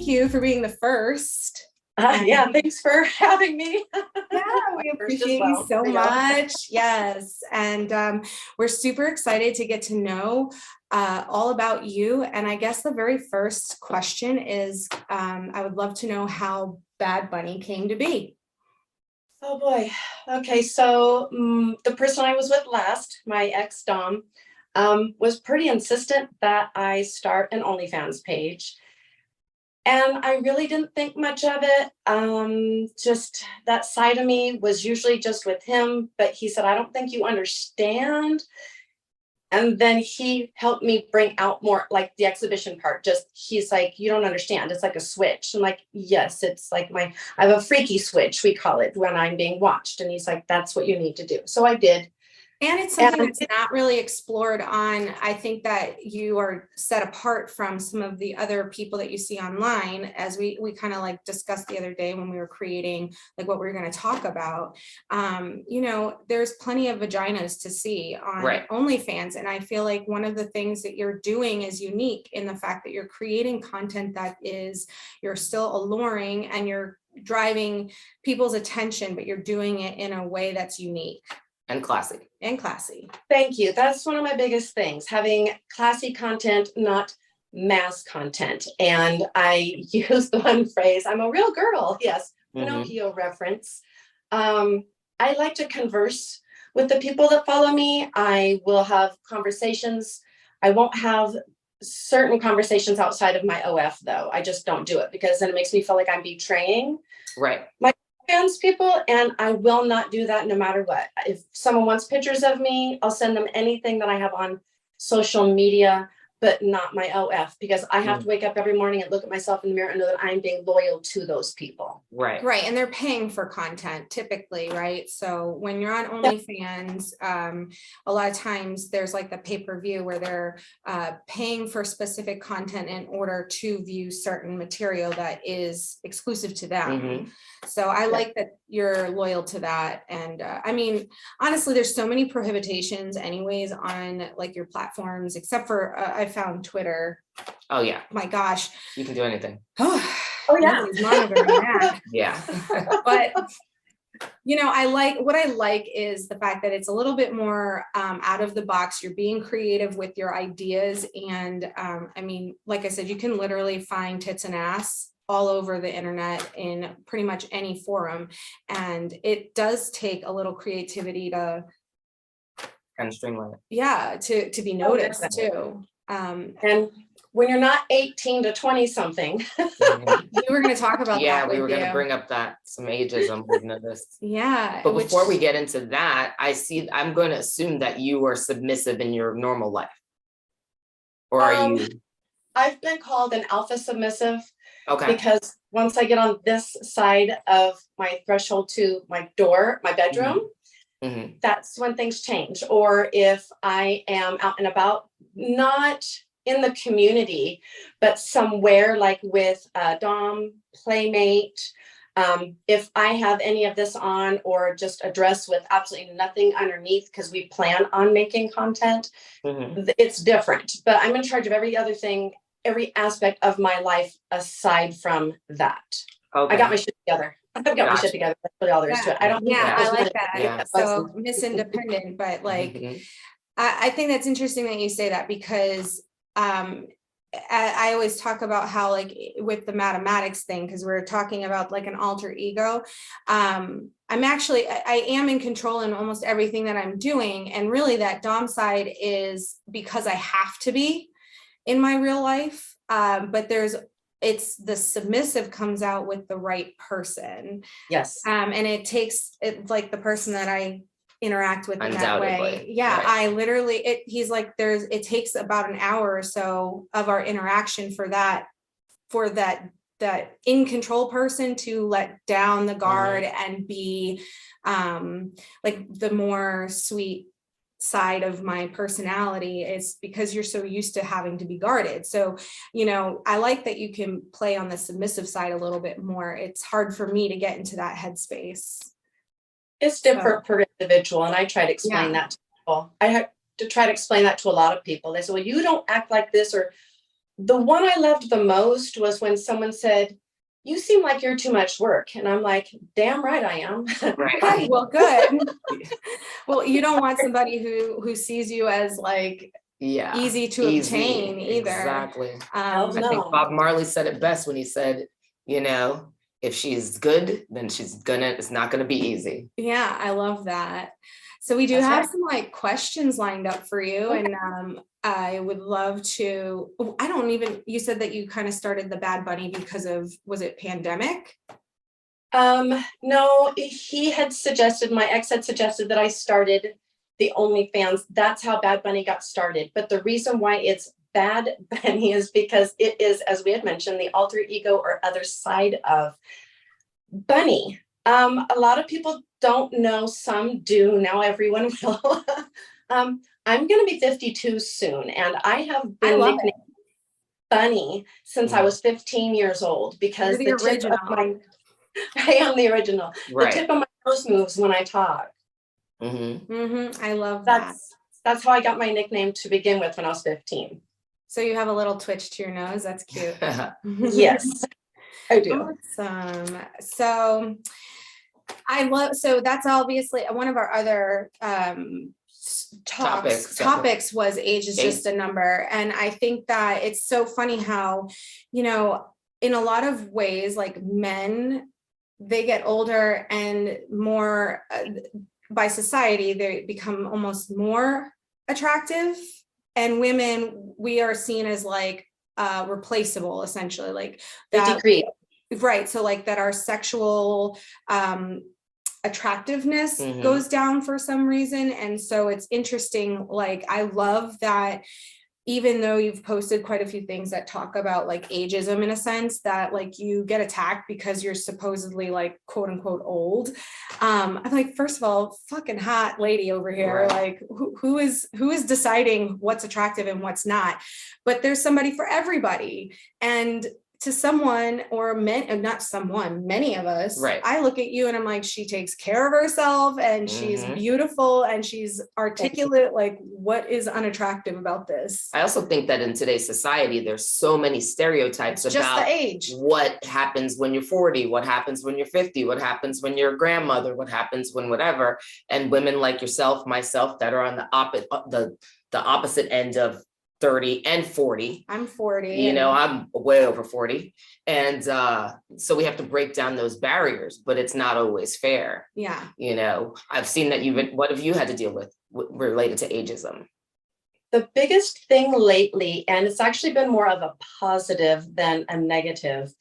you for being the first. Yeah, thanks for having me. Yeah, we appreciate you so much. Yes. And we're super excited to get to know all about you. And I guess the very first question is, I would love to know how Bad Bunny came to be. Oh boy. Okay, so the person I was with last, my ex Dom, was pretty insistent that I start an OnlyFans page. And I really didn't think much of it. Just that side of me was usually just with him. But he said, I don't think you understand. And then he helped me bring out more like the exhibition part. Just he's like, you don't understand. It's like a switch. I'm like, yes, it's like I have a freaky switch, we call it, when I'm being watched. And he's like, that's what you need to do. So I did. And it's something that's not really explored on. I think that you are set apart from some of the other people that you see online, as we kind of like discussed the other day when we were creating like what we were going to talk about. There's plenty of vaginas to see on OnlyFans. And I feel like one of the things that you're doing is unique in the fact that you're creating content that you're still alluring and you're driving people's attention, but you're doing it in a way that's unique. And classy. Thank you. That's one of my biggest things, having classy content, not mass content. And I use the one phrase, I'm a real girl. Yes, Pinocchio reference. I like to converse with the people that follow me. I will have conversations. I won't have certain conversations outside of my OF, though. I just don't do it because then it makes me feel like I'm betraying my fans people, and I will not do that no matter what. If someone wants pictures of me, I'll send them anything that I have on social media, but not my OF, because I have to wake up every morning and look at myself in the mirror and know that I'm being loyal to those people. Right. And they're paying for content typically, right? So when you're on OnlyFans, a lot of times there's like the pay-per-view where they're paying for specific content in order to view certain material that is exclusive to them. So I like that you're loyal to that. And I mean, honestly, there's so many prohibitions anyways on like your platforms, except for I found Twitter. Oh yeah. My gosh. You can do anything. Oh yeah. Nobody's monitoring that. Yeah. But what I like is the fact that it's a little bit more out of the box. You're being creative with your ideas. And I mean, like I said, you can literally find tits and ass all over the internet in pretty much any forum. And it does take a little creativity to kind of streamline it. Yeah, to be noticed too. And when you're not 18 to 20 something. We were going to talk about that. Yeah, we were going to bring up some ageism we've noticed. Yeah. But before we get into that, I'm going to assume that you are submissive in your normal life. Or are you? I've been called an alpha submissive. Okay. Because once I get on this side of my threshold to my door, my bedroom, that's when things change. Or if I am out and about, not in the community, but somewhere like with a Dom, playmate, if I have any of this on or just a dress with absolutely nothing underneath because we plan on making content, it's different. But I'm in charge of every other thing, every aspect of my life aside from that. Okay. I got my shit together. I've got my shit together. That's really all there is to it. I like that. Yeah. So Miss Independent, but like, I think that's interesting that you say that because I always talk about how like with the mathematics thing, because we're talking about like an alter ego. I am in control in almost everything that I'm doing. And really that Dom side is because I have to be in my real life. But it's the submissive comes out with the right person. Yes. And it's like the person that I interact with in that way. Yeah. Right. I literally, it takes about an hour or so of our interaction for that in control person to let down the guard and be like the more sweet side of my personality. Is because you're so used to having to be guarded. So, I like that you can play on the submissive side a little bit more. It's hard for me to get into that headspace. It's different per individual. And I try to explain that to people. I have to try to explain that to a lot of people. They say, well, you don't act like this, or The one I loved the most was when someone said, "You seem like you're too much work." And I'm like, damn right I am. Right. Well, good. Well, you don't want somebody who sees you as like easy to obtain either. Exactly. Hell I think no. Bob Marley said it best when he said, you know, if she's good, then it's not gonna be easy. Yeah, I love that. So we do That's have right. some like questions lined up for you. Okay. And I would love to, you said that you kind of started the Bad Bunny because of, was it pandemic? No, my ex had suggested that I started the OnlyFans. That's how Bad Bunny got started. But the reason why it's Bad Bunny is because it is, as we had mentioned, the alter ego or other side of Bunny. A lot of people don't know, some do, now everyone will. I'm going to be 52 soon, and I have been nicknamed Bunny since I was 15 years old because You're the the tip of my, I am the original. Right. The tip of my nose moves when I talk. I love that. That's how I got my nickname to begin with when I was 15. So you have a little twitch to your nose. That's cute. Yes, I do. Awesome. So that's obviously one of our other topics was age is just a number. And I think that it's so funny how, in a lot of ways, like men, they get older and more by society, they become almost more attractive, and women, we are seen as like replaceable, essentially, like that. Degree. Right. So like that our sexual attractiveness goes down for some reason. And so it's interesting. Like, I love that even though you've posted quite a few things that talk about like ageism in a sense, that like you get attacked because you're supposedly like quote unquote old. I'm like, first of all, fucking hot lady over here. Right. Like who is deciding what's attractive and what's not? But there's somebody for everybody. And to someone, or not someone, many of us, right. I look at you and I'm like, she takes care of herself and she's beautiful and she's articulate. Like, what is unattractive about this? I also think that in today's society, there's so many stereotypes about the age. What happens when you're 40, what happens when you're 50, what happens when you're a grandmother, what happens when whatever. And women like yourself, myself, that are on the opposite end of 30 and 40. I'm 40. I'm way over 40. And so we have to break down those barriers, but it's not always fair. Yeah. I've seen that what have you had to deal with related to ageism? The biggest thing lately, and it's actually been more of a positive than a negative,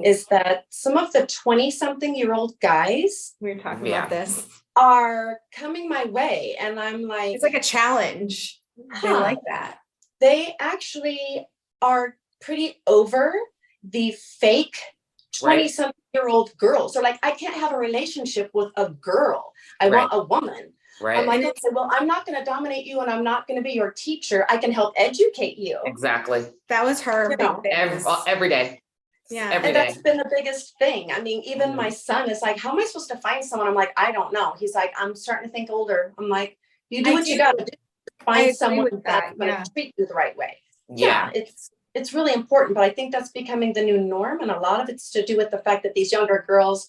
is that some of the 20-something-year-old guys, we were talking about this, are coming my way. And I'm like, it's like a challenge. They like that. They actually are pretty over the fake 20-something-year-old girls. They're like, I can't have a relationship with a girl. I want a woman. Right. I'm like, okay, well, I'm not going to dominate you and I'm not going to be your teacher. I can help educate you. Exactly. That was her every day. Yeah. And that's been the biggest thing. I mean, even my son is like, how am I supposed to find someone? I'm like, I don't know. He's like, I'm starting to think older. I'm like, you do what you got to do. Find someone that's going to treat you the right way. Yeah, it's really important, but I think that's becoming the new norm, and a lot of it's to do with the fact that these younger girls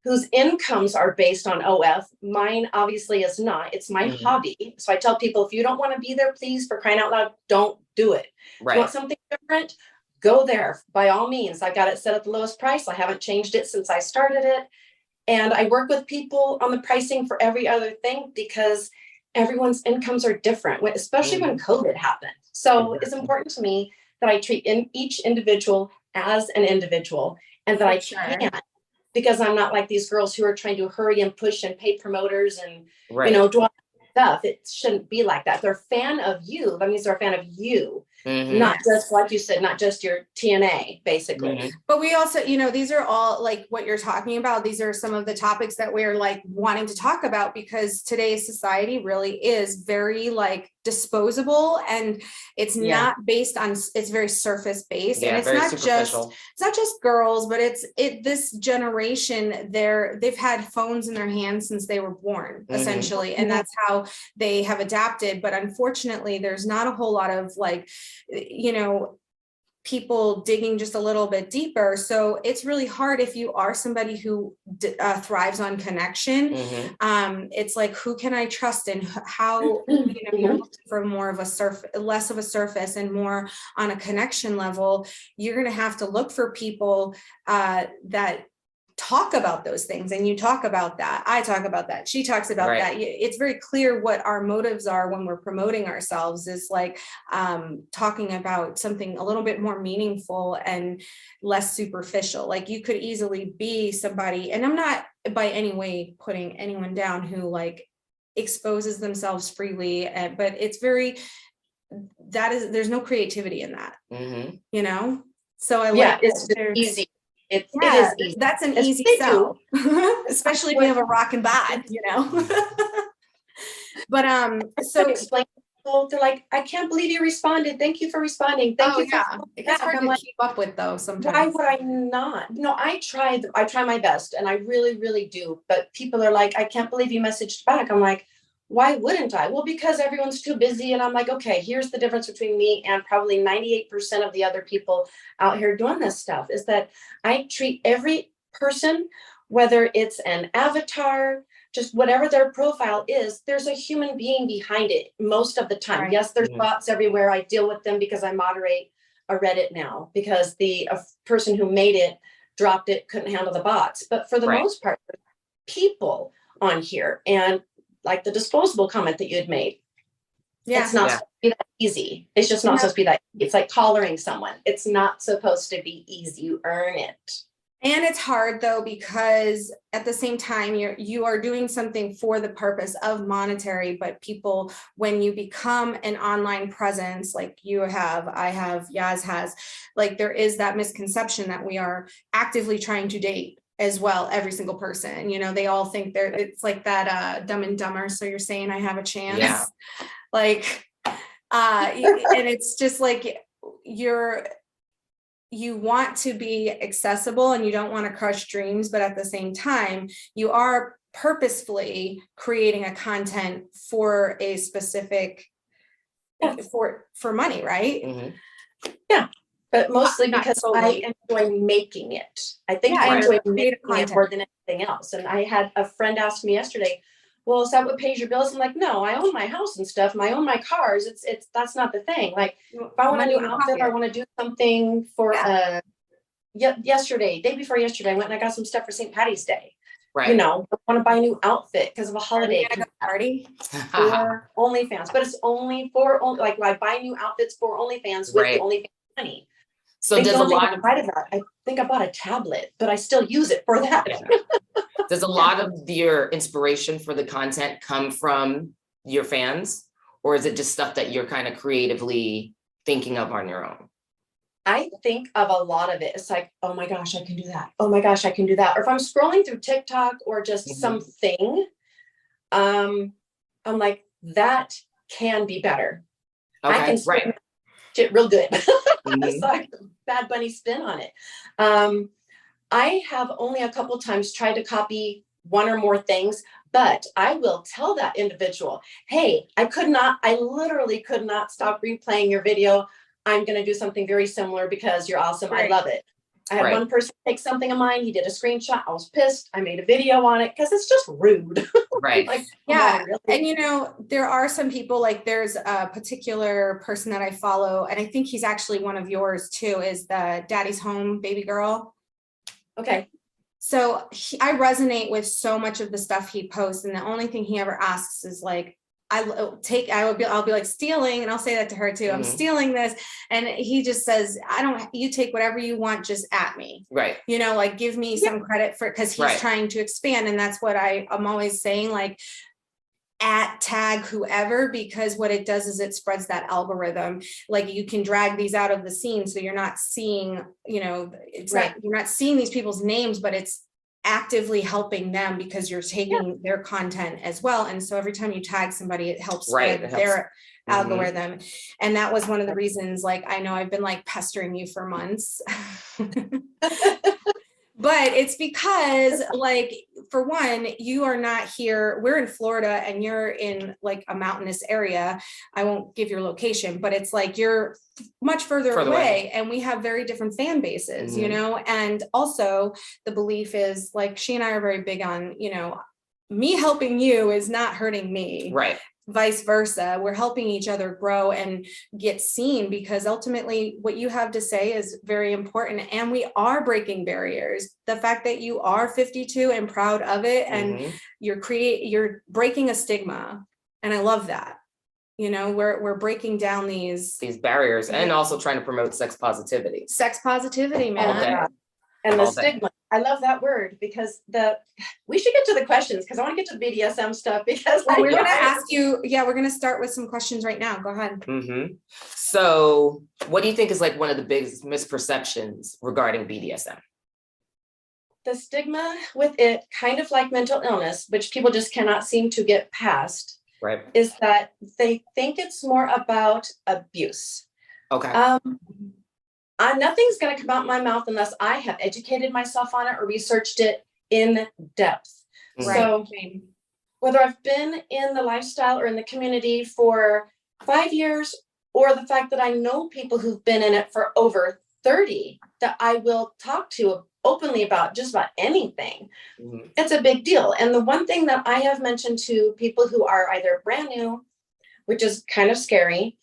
whose incomes are based on OF, mine obviously is not. It's my hobby. So I tell people, if you don't want to be there, please, for crying out loud, don't do it. Right. If you want something different, go there by all means. I've got it set at the lowest price. I haven't changed it since I started it. And I work with people on the pricing for every other thing because everyone's incomes are different, especially when COVID happened. So it's important to me that I treat each individual as an individual and that I can, because I'm not like these girls who are trying to hurry and push and pay promoters and, do all that stuff. It shouldn't be like that. They're a fan of you. That means they're a fan of you. Not just, like you said, not just your TNA, basically. But we also, these are all like what you're talking about. These are some of the topics that we're like wanting to talk about, because today's society really is very like disposable, and it's not based on, it's very surface based, and it's not just girls, but this generation, they've had phones in their hands since they were born, essentially, and that's how they have adapted. But unfortunately, there's not a whole lot of like, people digging just a little bit deeper. So it's really hard if you are somebody who thrives on connection. It's like, who can I trust, and how, you're looking for more of a less of a surface and more on a connection level. You're going to have to look for people that talk about those things, and you talk about that, I talk about that, she talks about that. It's very clear what our motives are when we're promoting ourselves, is like talking about something a little bit more meaningful and less superficial. Like, you could easily be somebody, and I'm not by any way putting anyone down who like exposes themselves freely, but it's very, there's no creativity in that, so it's easy. It is easy. That's an easy sell, especially if you have a rockin' bod, But so explain. They're like, I can't believe you responded. Thank you for responding. Thank you. It's hard to keep up with, though, sometimes. Why would I not? No, I try my best, and I really, really do. But people are like, I can't believe you messaged back. I'm like, why wouldn't I? Well, because everyone's too busy. And I'm like, okay, here's the difference between me and probably 98% of the other people out here doing this stuff, is that I treat every person, whether it's an avatar, just whatever their profile is, there's a human being behind it most of the time. Yes, there's bots everywhere. I deal with them because I moderate a Reddit now, because the person who made it dropped it, couldn't handle the bots. But for the most part, people on here, and like the disposable comment that you had made. It's not supposed to be that easy. It's just not supposed to be that. It's like collaring someone. It's not supposed to be easy. You earn it. And it's hard, though, because at the same time, you are doing something for the purpose of monetary, but people, when you become an online presence, like you have, I have, Yaz has, like, there is that misconception that we are actively trying to date as well, every single person, they all think it's like that Dumb and Dumber, so you're saying I have a chance, like and it's just like you want to be accessible, and you don't want to crush dreams, but at the same time you are purposefully creating a content for a specific for money, right? But mostly because I enjoy making it. I think I enjoy making it more than anything else. And I had a friend ask me yesterday, well, is that what pays your bills? I'm like, no, I own my house and stuff, and I own my cars. It's that's not the thing. Like, if I want a new outfit, or I want to do something for day before yesterday, I went and I got some stuff for St. Patty's Day. I want to buy a new outfit because of a holiday party for OnlyFans, but it's only for like I buy new outfits for OnlyFans with the OnlyFans money. So does a lot of that. I think I bought a tablet, but I still use it for that. Does a lot of your inspiration for the content come from your fans, or is it just stuff that you're kind of creatively thinking of on your own? I think of a lot of it. It's like, oh my gosh, I can do that. Oh my gosh, I can do that. Or if I'm scrolling through TikTok or just something, I'm like, that can be better. Okay, I can shit real good. So I can Bad Bunny spin on it. I have only a couple times tried to copy one or more things, but I will tell that individual, hey, I literally could not stop replaying your video. I'm going to do something very similar because you're awesome. I love it. I had one person take something of mine. He did a screenshot. I was pissed. I made a video on it because it's just rude. Right. Like, really? And there are some people, like there's a particular person that I follow, and I think he's actually one of yours too, is the Daddy's Home Baby Girl. Okay. So I resonate with so much of the stuff he posts, and the only thing he ever asks is like, I'll be like stealing, and I'll say that to her too. I'm stealing this. And he just says, you take whatever you want, just at me. Right. Like give me some credit for it, because he's trying to expand. And that's what I'm always saying, like tag whoever, because what it does is it spreads that algorithm. Like you can drag these out of the scene. So you're not seeing, you're not seeing these people's names, but it's actively helping them because you're taking their content as well. And so every time you tag somebody, it helps spread their algorithm. And that was one of the reasons, like, I know I've been like pestering you for months, but it's because like for one, you are not here. We're in Florida and you're in like a mountainous area. I won't give your location, but it's like you're much further away, and we have very different fan bases, you know? And also the belief is like, she and I are very big on, you know, me helping you is not hurting me. Right. Vice versa. We're helping each other grow and get seen, because ultimately what you have to say is very important, and we are breaking barriers. The fact that you are 52 and proud of it, and you're breaking a stigma, and I love that. You know, we're breaking down these barriers, and also trying to promote sex positivity. Sex positivity, man. And the stigma. I love that word, because we should get to the questions, because I want to get to the BDSM stuff, because we're going to ask you. Yeah, we're going to start with some questions right now. Go ahead. So what do you think is like one of the biggest misperceptions regarding BDSM? The stigma with it, kind of like mental illness, which people just cannot seem to get past, right, is that they think it's more about abuse. Okay. Nothing's going to come out my mouth unless I have educated myself on it or researched it in depth. Right. So whether I've been in the lifestyle or in the community for 5 years, or the fact that I know people who've been in it for over 30, that I will talk to openly about just about anything. It's a big deal. And the one thing that I have mentioned to people who are either brand new, which is kind of scary,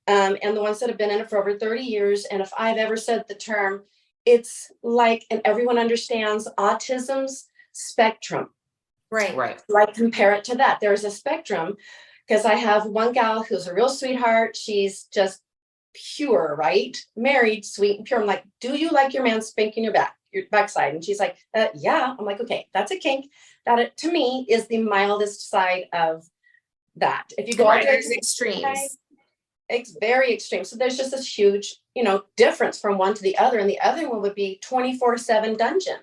and the ones that have been in it for over 30 years. And if I've ever said the term, it's like, and everyone understands autism's spectrum. Right. Like, compare it to that. There's a spectrum, because I have one gal who's a real sweetheart. She's just pure, right? Married, sweet and pure. I'm like, do you like your man spanking your backside? And she's like, yeah. I'm like, okay, that's a kink. That, to me, is the mildest side of that. If you go all there's extremes. It's very extreme. So there's just this huge, difference from one to the other. And the other one would be 24/7 dungeon.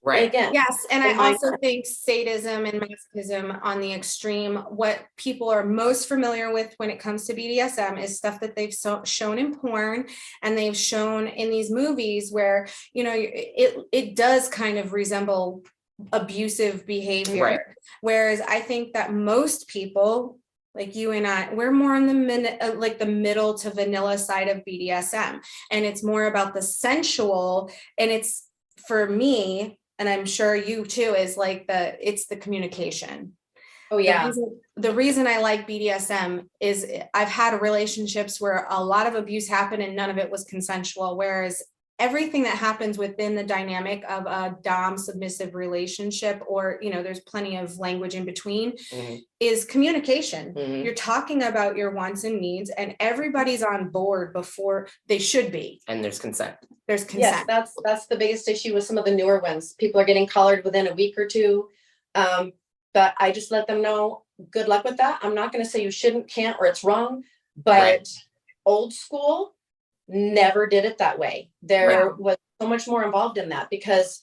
Right. Again. Yes. And I also think sadism and masochism on the extreme, what people are most familiar with when it comes to BDSM is stuff that they've shown in porn, and they've shown in these movies where, it does kind of resemble abusive behavior. Right. Whereas I think that most people, like you and I, we're more on the middle to vanilla side of BDSM. And it's more about the sensual. And it's, for me, and I'm sure you too, is like it's the communication. Oh yeah. The reason I like BDSM is I've had relationships where a lot of abuse happened and none of it was consensual. Whereas everything that happens within the dynamic of a dom submissive relationship, or, there's plenty of language in between, is communication. You're talking about your wants and needs, and everybody's on board before they should be. And there's consent. There's consent. Yes, that's the biggest issue with some of the newer ones. People are getting collared within a week or two. But I just let them know, good luck with that. I'm not going to say you shouldn't, can't, or it's wrong, but old school never did it that way. There was so much more involved in that, because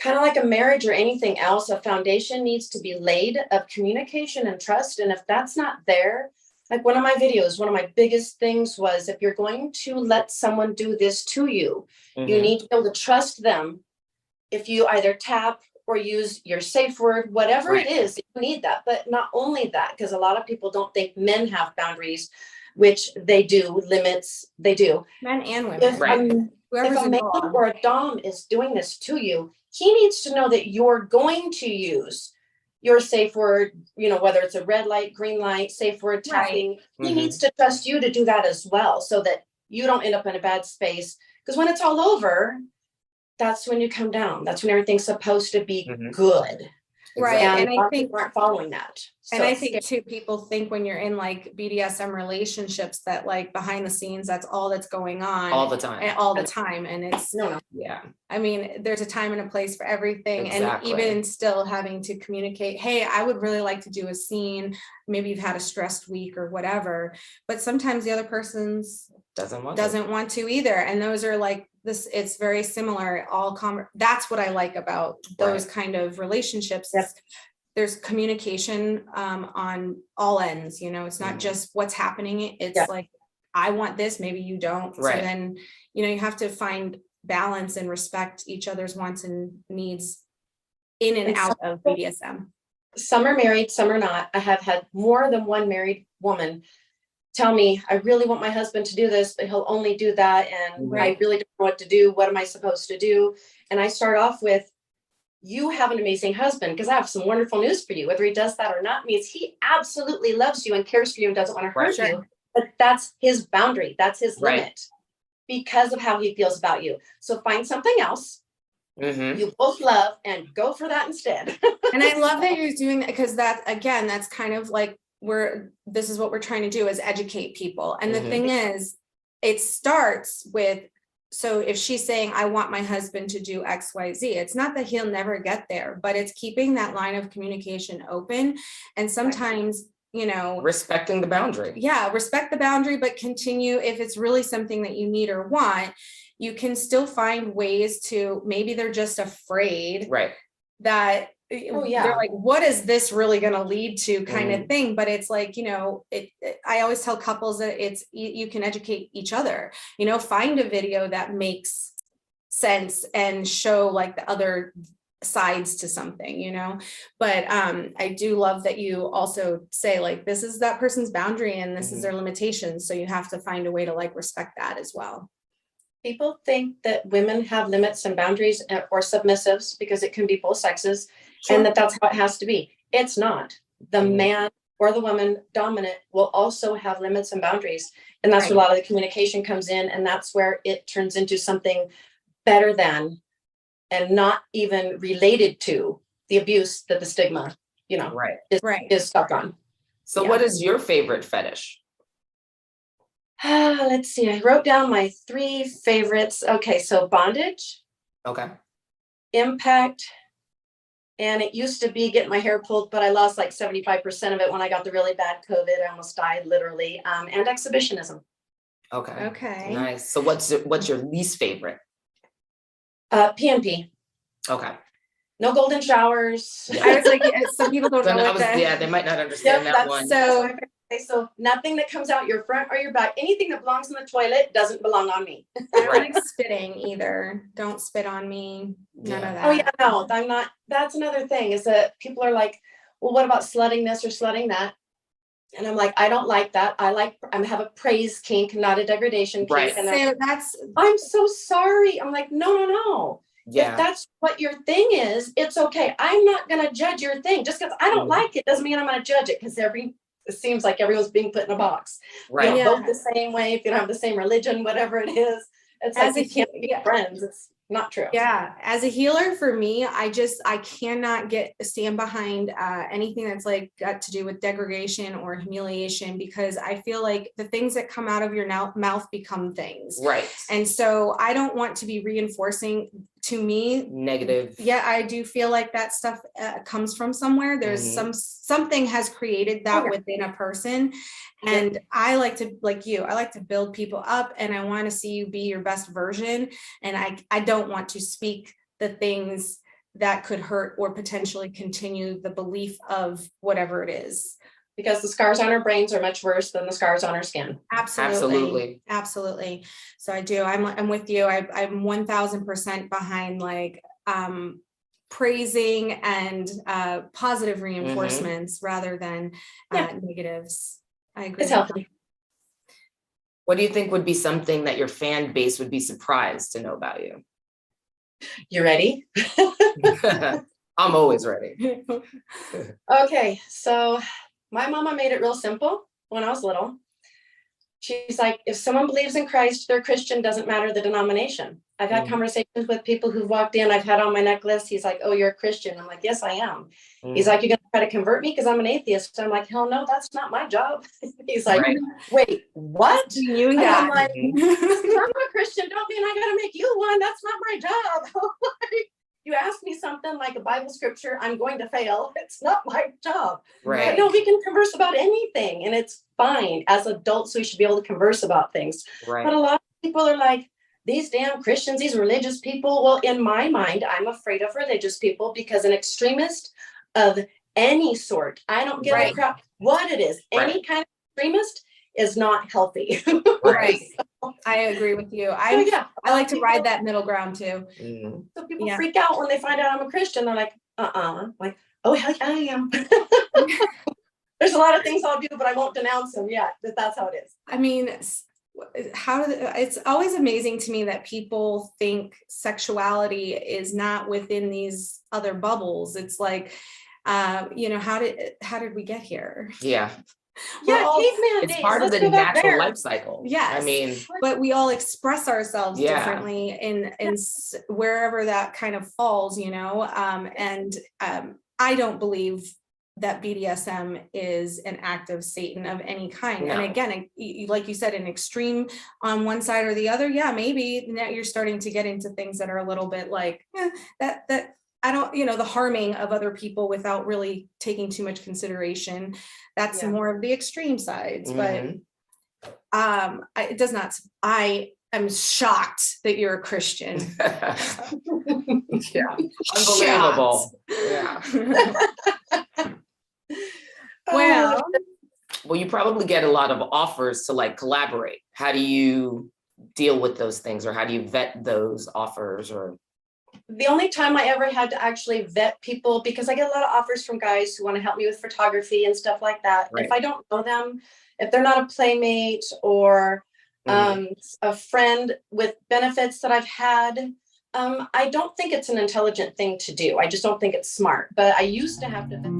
kind of like a marriage or anything else, a foundation needs to be laid of communication and trust. And if that's not there, like one of my videos, one of my biggest things was, if you're going to let someone do this to you, you need to be able to trust them. If you either tap or use your safe word, whatever it is, you need that. But not only that, because a lot of people don't think men have boundaries, which they do, limits, they do. Men and women. If a man or a dom is doing this to you, he needs to know that you're going to use your safe word, whether it's a red light, green light, safe word tapping. He needs to trust you to do that as well, so that you don't end up in a bad space. Because when it's all over, that's when you come down. That's when everything's supposed to be good. Right. And I think people aren't following that. And I think too, people think when you're in like BDSM relationships that like behind the scenes, that's all that's going on all the time. And it's, no. Yeah. I mean, there's a time and a place for everything. Exactly. And even still having to communicate, hey, I would really like to do a scene. Maybe you've had a stressed week or whatever, but sometimes the other person's doesn't want to either. And those are like this, it's very similar. That's what I like about those kind of relationships. Yes. There's communication on all ends, it's not just what's happening. It's like, I want this, maybe you don't. Right. So then, you have to find balance and respect each other's wants and needs in and And out of BDSM. Some are married, some are not. I have had more than one married woman tell me, I really want my husband to do this, but he'll only do that. And I really don't know what to do. What am I supposed to do? And I start off with, you have an amazing husband, because I have some wonderful news for you. Whether he does that or not means he absolutely loves you and cares for you and doesn't want to hurt you. But that's his boundary. That's his limit because of how he feels about you. So find something else you both love and go for that instead. And I love that you're doing that, because that, again, that's kind of like this is what we're trying to do, is educate people. And the thing is, it starts with, so if she's saying, I want my husband to do X, Y, Z, it's not that he'll never get there, but it's keeping that line of communication open. And sometimes, you know, respecting the boundary. Yeah, respect the boundary, but continue. If it's really something that you need or want, you can still find ways to, maybe they're just afraid that they're like, what is this really going to lead to, kind of thing. But it's like, you know, I always tell couples that it's, you can educate each other, you know, find a video that makes sense and show like the other sides to something, you know. But I do love that you also say, like, this is that person's boundary and this is their limitations. So you have to find a way to like respect that as well. People think that women have limits and boundaries, or submissives, because it can be both sexes, and that's how it has to be. It's not. The man or the woman dominant will also have limits and boundaries. And that's where a lot of the communication comes in. And that's where it turns into something better than, and not even related to, the abuse that the stigma, you know, is stuck on. So what is your favorite fetish? Let's see. I wrote down my 3 favorites. Okay, so bondage. Okay. Impact. And it used to be getting my hair pulled, but I lost like 75% of it when I got the really bad COVID. I almost died, literally. And exhibitionism. Okay. Okay. Nice. So what's your least favorite? PNP. Okay. No golden showers. I was like, some people don't know what that. Yeah, they might not understand that one. So nothing that comes out your front or your back, anything that belongs in the toilet doesn't belong on me. I don't like spitting either. Don't spit on me. None of that. Oh yeah, no, I'm not. That's another thing, is that people are like, well, what about slutting this or slutting that? And I'm like, I don't like that. I have a praise kink, not a degradation kink. And so I'm so sorry. I'm like, no. Yeah. If that's what your thing is, it's okay. I'm not going to judge your thing. Just because I don't like it doesn't mean I'm going to judge it, because it seems like everyone's being put in a box. Right. You don't vote the same way, if you don't have the same religion, whatever it is. It's like you can't be friends. It's not true. Yeah. As a healer, for me, I cannot stand behind anything that's like got to do with degradation or humiliation, because I feel like the things that come out of your mouth become things. Right. And so I don't want to be reinforcing, to me, negative. Yeah, I do feel like that stuff comes from somewhere. There's something has created that within a person. And I like to, like you, I like to build people up, and I want to see you be your best version. And I don't want to speak the things that could hurt or potentially continue the belief of whatever it is. Because the scars on our brains are much worse than the scars on our skin. Absolutely. So I do. I'm with you. I'm 1000% behind like praising and positive reinforcements rather than negatives. I agree. It's healthy. What do you think would be something that your fan base would be surprised to know about you? You ready? I'm always ready. Okay, so my mama made it real simple when I was little. She's like, if someone believes in Christ, they're Christian, doesn't matter the denomination. I've had conversations with people who've walked in, I've had on my necklace. He's like, oh, you're a Christian. I'm like, yes, I am. He's like, you're going to try to convert me because I'm an atheist. So I'm like, hell no, that's not my job. He's like, wait, what? You and God. I'm like, I'm a Christian. Don't mean I got to make you one. That's not my job. You ask me something like a Bible scripture, I'm going to fail. It's not my job. Right. But no, we can converse about anything, and it's fine. As adults, we should be able to converse about things. Right. But a lot of people are like, these damn Christians, these religious people. Well, in my mind, I'm afraid of religious people, because an extremist of any sort, I don't give a crap what it is. Any kind of extremist is not healthy. Right. I agree with you. So, I a lot like of to people- ride that middle ground too. Mhm. So people Yeah. freak out when they find out I'm a Christian. They're like, like, oh, hell yeah, I am. There's a lot of things I'll do, but I won't denounce them yet. But that's how it is. I mean, it's always amazing to me that people think sexuality is not within these other bubbles. It's like, how did we get here? Yeah, Yeah, We're all- caveman it's days. part of Let's the go back natural there. life cycle. Yes. I mean, but we all express ourselves Yeah. differently in wherever that kind of falls, and I don't believe that BDSM is an act of Satan of any kind. And No. again, like you said, an extreme on one side or the other. Yeah, maybe now you're starting to get into things that are a little bit like that I don't, the harming of other people without really taking too much consideration. That's Yeah. more of the extreme sides, Mhm. but it does not. I am shocked that you're a Christian. Yeah, unbelievable. Yeah. Well, Well, you probably get a lot of offers to like collaborate. How do you deal with those things, or how do you vet those offers? Or The only time I ever had to actually vet people, because I get a lot of offers from guys who want to help me with photography and stuff like that. Right. If I don't know them, if they're not a playmate or a friend with benefits that I've had, I don't think it's an intelligent thing to do. I just don't think it's smart. But I used to have to vet